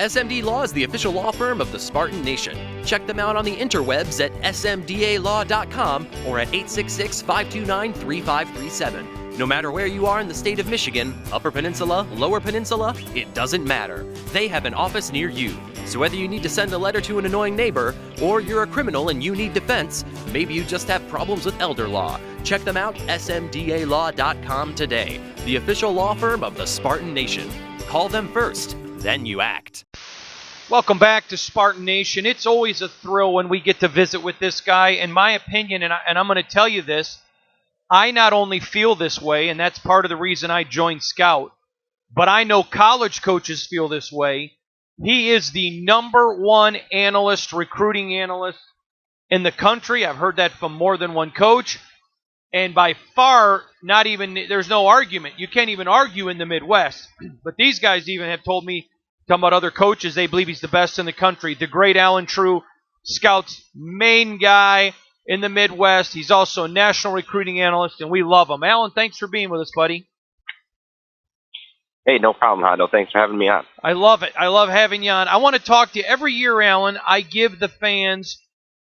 SMD Law is the official law firm of the Spartan Nation. Check them out on the interwebs at smdalaw.com or at 866-529-3537. No matter where you are in the state of Michigan, Upper Peninsula, Lower Peninsula, it doesn't matter. They have an office near you. So whether you need to send a letter to an annoying neighbor, or you're a criminal and you need defense, maybe you just have problems with elder law, check them out, smdalaw.com today. The official law firm of the Spartan Nation. Call them first, then you act. Welcome back to Spartan Nation. It's always a thrill when we get to visit with this guy. In my opinion, and I'm going to tell you this, I not only feel this way, and that's part of the reason I joined Scout, but I know college coaches feel this way. He is the #1 analyst, recruiting analyst in the country. I've heard that from more than one coach. And by far, there's no argument. You can't even argue in the Midwest. But these guys even have told me, talking about other coaches, they believe he's the best in the country. The great Alan Trieu, Scout's main guy in the Midwest. He's also a national recruiting analyst, and we love him. Alan, thanks for being with us, buddy. Hey, no problem, Hondo. Thanks for having me on. I love it. I love having you on. I want to talk to you. Every year, Alan, I give the fans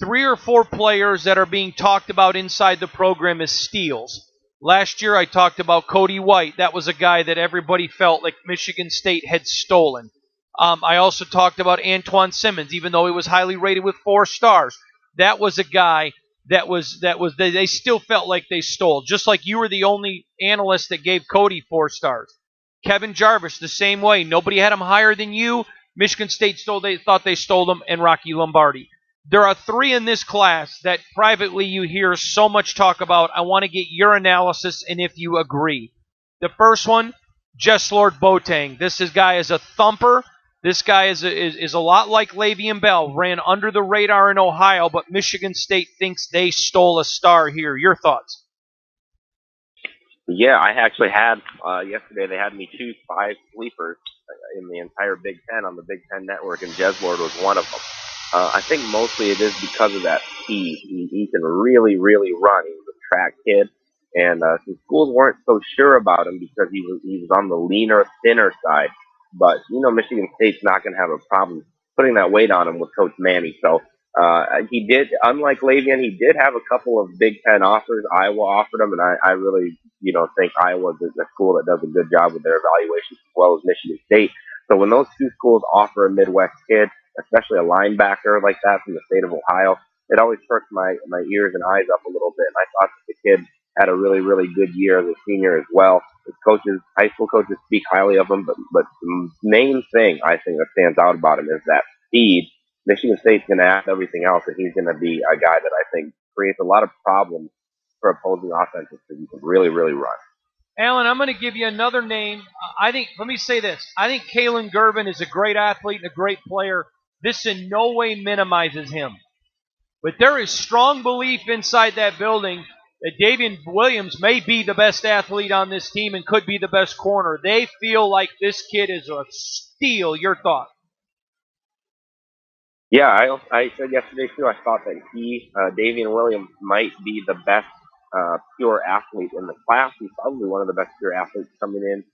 3 or 4 players that are being talked about inside the program as steals. Last year, I talked about Cody White. That was a guy that everybody felt like Michigan State had stolen. I also talked about Antoine Simmons, even though he was highly rated with 4 stars. That was a guy they still felt like they stole, just like you were the only analyst that gave Cody 4 stars. Kevin Jarvis, the same way. Nobody had him higher than you. Michigan State thought they stole him, and Rocky Lombardi. There are 3 in this class that privately you hear so much talk about. I want to get your analysis and if you agree. The first one, Jess Lord Boateng. This guy is a thumper. This guy is a lot like Le'Veon Bell. Ran under the radar in Ohio, but Michigan State thinks they stole a star here. Your thoughts? Yeah, I actually had, yesterday they had me choose 5 sleepers in the entire Big Ten on the Big Ten Network, and Jez Lord was one of them. I think mostly it is because of that speed. He can really, really run. He was a track kid, and some schools weren't so sure about him because he was on the leaner, thinner side. But, Michigan State's not going to have a problem putting that weight on him with Coach Manny. So he did, unlike Le'Veon, he did have a couple of Big Ten offers. Iowa offered him, and I really, think Iowa's a school that does a good job with their evaluations as well as Michigan State. So when those 2 schools offer a Midwest kid, especially a linebacker like that from the state of Ohio, it always perks my ears and eyes up a little bit. And I thought that the kid had a really, really good year as a senior as well. His coaches, high school coaches, speak highly of him, but the main thing I think that stands out about him is that speed. Michigan State's going to add everything else, and he's going to be a guy that I think creates a lot of problems for opposing offenses because he can really, really run. Alan, I'm going to give you another name. Let me say this. I think Kalen Gervin is a great athlete and a great player. This in no way minimizes him. But there is strong belief inside that building that Davian Williams may be the best athlete on this team and could be the best corner. They feel like this kid is a steal. Your thought? Yeah, I said yesterday, too, I thought that Davian Williams, might be the best pure athlete in the class. He's probably one of the best pure athletes coming in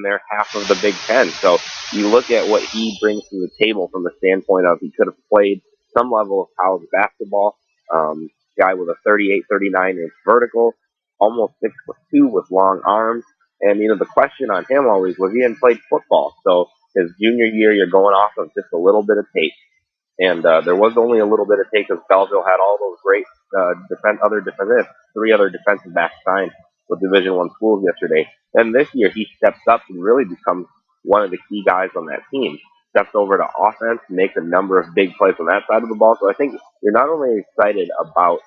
their half of the Big Ten. So you look at what he brings to the table from the standpoint of he could have played some level of college basketball. Guy with a 38, 39-inch vertical, almost 6'2" with long arms. And, the question on him always was he hadn't played football. So his junior year, you're going off of just a little bit of tape. And there was only a little bit of tape because Belleville had all those great 3 other defensive backs signed with Division I schools yesterday. And this year, he steps up and really becomes one of the key guys on that team. Steps over to offense, makes a number of big plays on that side of the ball. So I think you're not only excited about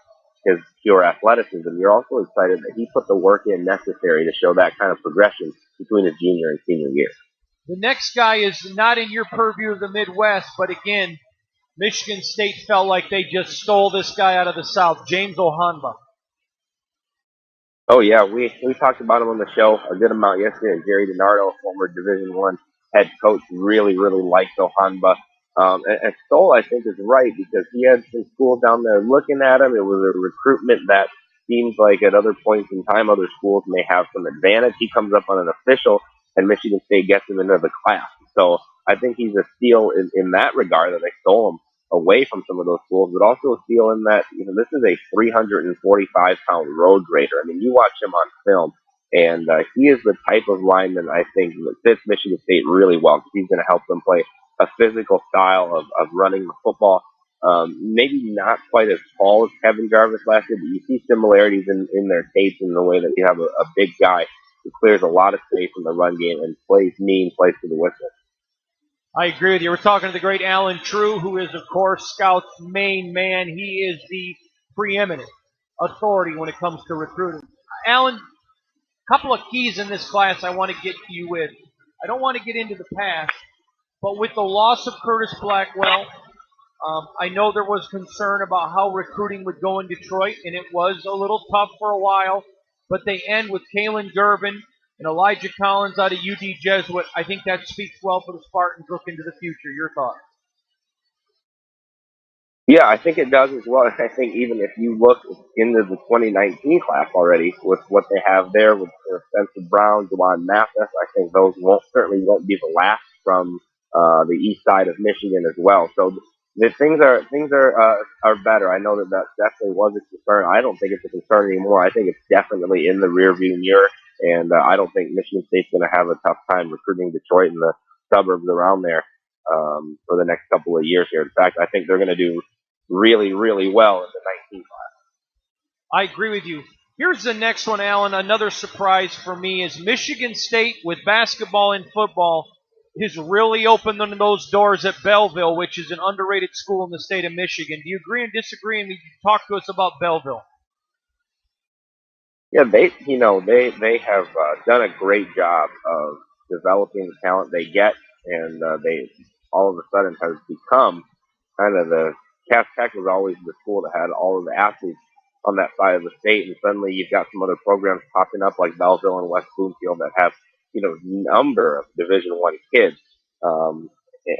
his pure athleticism, you're also excited that he put the work in necessary to show that kind of progression between his junior and senior year. The next guy is not in your purview of the Midwest, but again, Michigan State felt like they just stole this guy out of the South, James Ohanba. Oh, yeah, we talked about him on the show a good amount yesterday. Jerry DiNardo, former Division I head coach, really, really liked Ohanba. And Stoll, I think, is right because he had some schools down there looking at him. It was a recruitment that seems like at other points in time other schools may have some advantage. He comes up on an official, and Michigan State gets him into the class. So I think he's a steal in that regard that they stole him away from some of those schools, but also a steal in that this is a 345-pound road grader. I mean, you watch him on film, and he is the type of lineman I think that fits Michigan State really well because he's going to help them play a physical style of running the football. Maybe not quite as tall as Kevin Jarvis last year, but you see similarities in their tapes in the way that you have a big guy who clears a lot of space in the run game and plays mean, plays to the whistle. I agree with you. We're talking to the great Alan Trieu, who is, of course, Scout's main man. He is the preeminent authority when it comes to recruiting. Alan, a couple of keys in this class I want to get to you with. I don't want to get into the past, but with the loss of Curtis Blackwell, I know there was concern about how recruiting would go in Detroit, and it was a little tough for a while, but they end with Kalen Gervin and Elijah Collins out of UD Jesuit. I think that speaks well for the Spartans looking into the future. Your thoughts? Yeah, I think it does as well. I think even if you look into the 2019 class already with what they have there with Spencer Brown, Juwan Mathis, I think those certainly won't be the last from the east side of Michigan as well. So the things are better. I know that definitely was a concern. I don't think it's a concern anymore. I think it's definitely in the rearview mirror, and I don't think Michigan State's going to have a tough time recruiting Detroit and the suburbs around there for the next couple of years here. In fact, I think they're going to do really, really well in the 19 class. I agree with you. Here's the next one, Alan. Another surprise for me is Michigan State with basketball and football is really opening those doors at Belleville, which is an underrated school in the state of Michigan. Do you agree and disagree? And talk to us about Belleville. Yeah, they have done a great job of developing the talent they get, and they all of a sudden has become kind of the Cass Tech was always the school that had all of the athletes on that side of the state, and suddenly you've got some other programs popping up like Belleville and West Bloomfield that have number of Division I kids.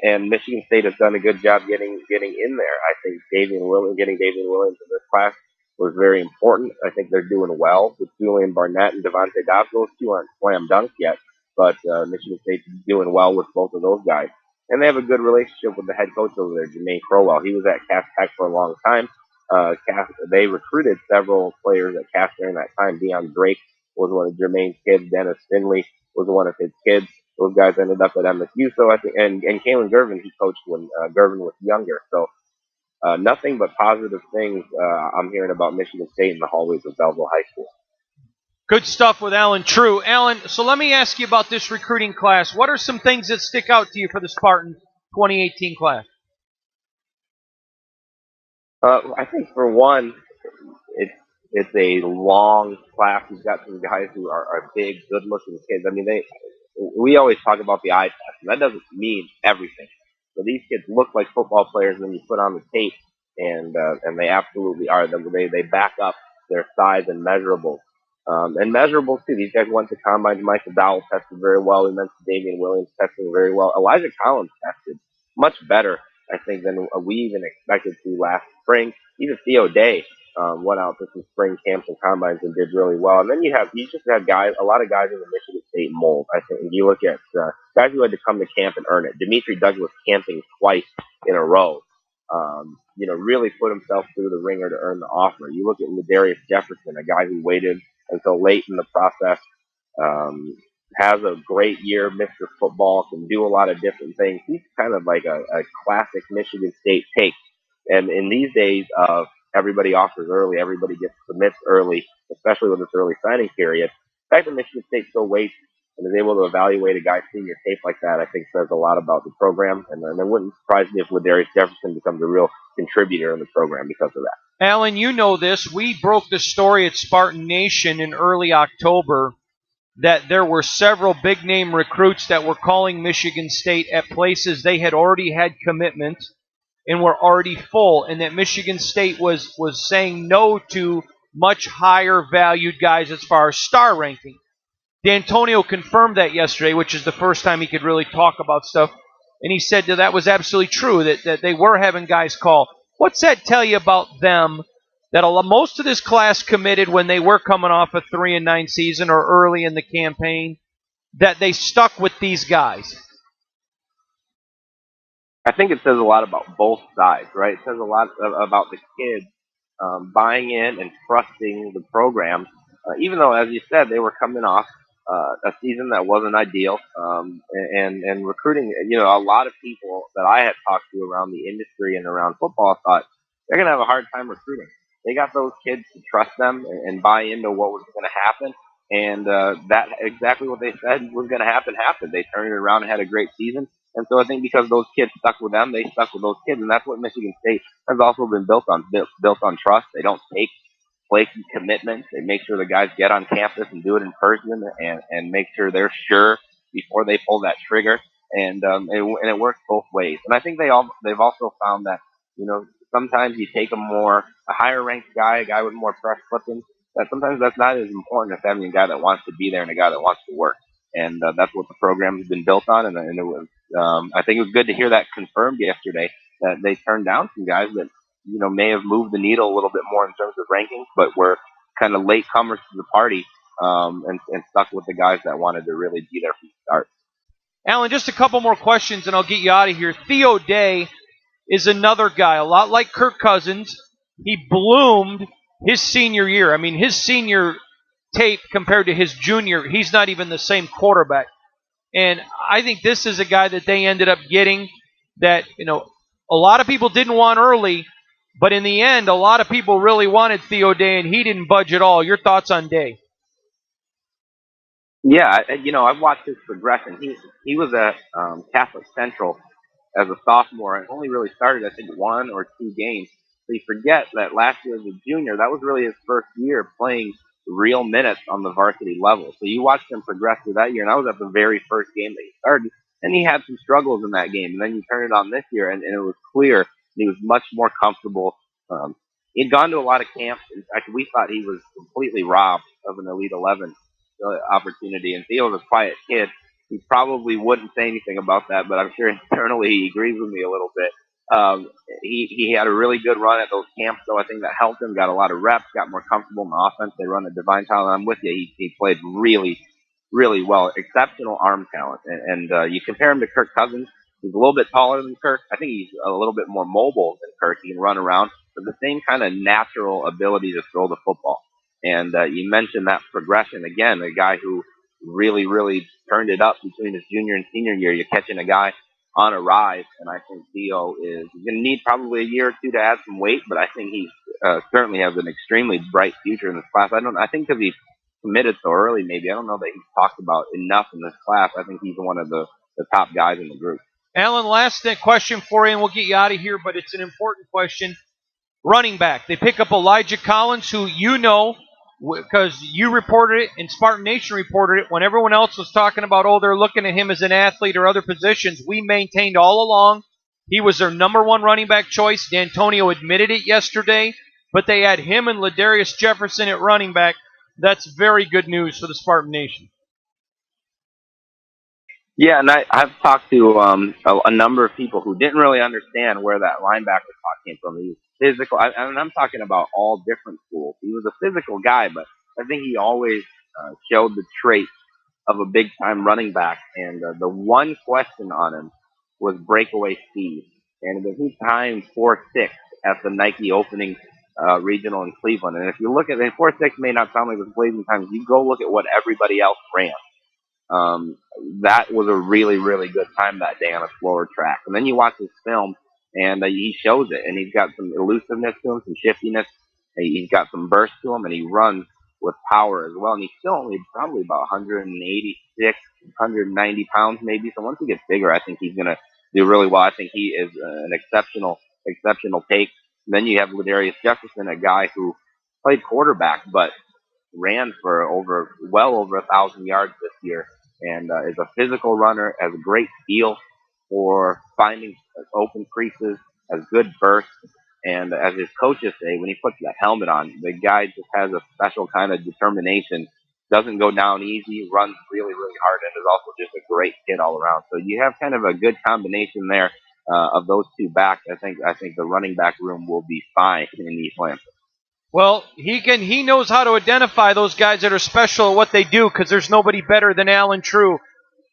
And Michigan State has done a good job getting in there. I think getting Davian Williams in this class was very important. I think they're doing well with Julian Barnett and Devontae Dobbs. Those two aren't slam dunks yet, but Michigan State's doing well with both of those guys. And they have a good relationship with the head coach over there, Jermaine Crowell. He was at Cass Tech for a long time. They recruited several players at Cass during that time. Deion Drake was one of Jermaine's kids. Dennis Finley was one of his kids. Those guys ended up at MSU. So I think, and Kalen Gervin, he coached when Gervin was younger. So nothing but positive things I'm hearing about Michigan State in the hallways of Belleville High School. Good stuff with Alan Trieu. Alan, so let me ask you about this recruiting class. What are some things that stick out to you for the Spartan 2018 class? I think for one, it's a long class. You've got some guys who are big, good-looking kids. I mean, we always talk about the eye test, and that doesn't mean everything. So these kids look like football players, and then you put on the tape, and they absolutely are. They back up their size and measurables. And measurables, too. These guys went to combines. Michael Dowell tested very well. We mentioned Davian Williams testing very well. Elijah Collins tested much better, I think, than we even expected to last spring. Even Theo Day went out to some spring camps and combines and did really well. And then you just have a lot of guys in the Michigan State mold. I think you look at guys who had to come to camp and earn it. Dimitri Douglas camping twice in a row. Really put himself through the ringer to earn the offer. You look at Ladarius Jefferson, a guy who waited until late in the process, has a great year, Mr. Football, can do a lot of different things. He's kind of like a classic Michigan State take. And in these days of everybody offers early, everybody gets commits early, especially with this early signing period, the fact that Michigan State still waits and is able to evaluate a guy's senior tape like that, I think says a lot about the program. And it wouldn't surprise me if Ladarius Jefferson becomes a real contributor in the program because of that. Alan, you know this. We broke the story at Spartan Nation in early October that there were several big-name recruits that were calling Michigan State at places they had already had commitments and were already full, and that Michigan State was saying no to much higher valued guys as far as star ranking. D'Antonio confirmed that yesterday, which is the first time he could really talk about stuff, and he said that was absolutely true, that they were having guys call. What's that tell you about them, that most of this class committed when they were coming off a 3-9 season or early in the campaign, that they stuck with these guys? I think it says a lot about both sides, right? It says a lot about the kids buying in and trusting the program, even though, as you said, they were coming off a season that wasn't ideal, and recruiting. A lot of people that I had talked to around the industry and around football thought they're going to have a hard time recruiting. They got those kids to trust them and buy into what was going to happen. And that exactly what they said was going to happen happened. They turned it around and had a great season. And so I think because those kids stuck with them, they stuck with those kids, and that's what Michigan State has also been built on trust. They don't take flaky commitments. They make sure the guys get on campus and do it in person, and make sure they're sure before they pull that trigger. And it works both ways. And I think they've also found that sometimes you take a higher ranked guy, a guy with more press clippings. That sometimes that's not as important as having a guy that wants to be there and a guy that wants to work. And that's what the program has been built on. And it was, I think it was good to hear that confirmed yesterday that they turned down some guys that may have moved the needle a little bit more in terms of rankings, but were kind of late comers to the party, and stuck with the guys that wanted to really be there from the start. Alan, just a couple more questions and I'll get you out of here. Theo Day is another guy, a lot like Kirk Cousins. He bloomed his senior year. I mean, his senior tape compared to his junior, he's not even the same quarterback. And I think this is a guy that they ended up getting that, a lot of people didn't want early, but in the end, a lot of people really wanted Theo Day, and he didn't budge at all. Your thoughts on Day? Yeah, I've watched his progression. He was at Catholic Central as a sophomore and only really started, I think, 1 or 2 games. So you forget that last year as a junior, that was really his first year playing real minutes on the varsity level. So you watched him progress through that year, and that was at the very first game that he started. And he had some struggles in that game. And then you turn it on this year, and it was clear he was much more comfortable. He'd gone to a lot of camps. In fact, we thought he was completely robbed of an Elite 11 opportunity. And Theo was a quiet kid. He probably wouldn't say anything about that, but I'm sure internally he agrees with me a little bit. He had a really good run at those camps, so I think that helped him. Got a lot of reps, got more comfortable in the offense. They run a divine talent. I'm with you. He played really, really well. Exceptional arm talent. And you compare him to Kirk Cousins. He's a little bit taller than Kirk. I think he's a little bit more mobile than Kirk. He can run around, but the same kind of natural ability to throw the football. And you mentioned that progression again. A guy who really, really turned it up between his junior and senior year. You're catching a guy on a rise, and I think Theo is going to need probably a year or two to add some weight, but I think he certainly has an extremely bright future in this class. I think because he committed so early, maybe. I don't know that he's talked about enough in this class. I think he's one of the top guys in the group. Alan, last question for you, and we'll get you out of here, but it's an important question. Running back. They pick up Elijah Collins, who because you reported it and Spartan Nation reported it when everyone else was talking about, they're looking at him as an athlete or other positions. We maintained all along he was their number 1 running back choice. D'Antonio admitted it yesterday, but they had him and Ladarius Jefferson at running back. That's very good news for the Spartan Nation. Yeah, and I've talked to a number of people who didn't really understand where that linebacker talk came from. He was physical, and I'm talking about all different schools. He was a physical guy, but I think he always showed the traits of a big-time running back. And the one question on him was breakaway speed. And he timed 4.6 at the Nike opening regional in Cleveland. And if you look at it, 4.6 may not sound like it was blazing times. You go look at what everybody else ran. That was a really, really good time that day on a slower track. And then you watch his film, and he shows it. And he's got some elusiveness to him, some shiftiness. He's got some burst to him, and he runs with power as well. And he's still only probably about 186, 190 pounds maybe. So once he gets bigger, I think he's going to do really well. I think he is an exceptional take. And then you have Ladarius Jefferson, a guy who played quarterback, but ran for well over 1,000 yards this year, and is a physical runner, has a great feel for finding open creases, has good burst, and as his coaches say, when he puts that helmet on, the guy just has a special kind of determination, doesn't go down easy, runs really, really hard, and is also just a great kid all around. So you have kind of a good combination there of those two backs. I think the running back room will be fine in East Lansing. Well, he knows how to identify those guys that are special at what they do, because there's nobody better than Alan Trieu.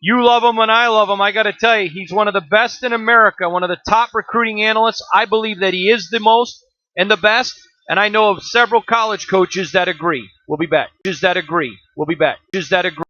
You love him and I love him. I got to tell you, he's one of the best in America, one of the top recruiting analysts. I believe that he is the most and the best, and I know of several college coaches that agree. We'll be back. Coaches that agree. We'll be back. Coaches that agree.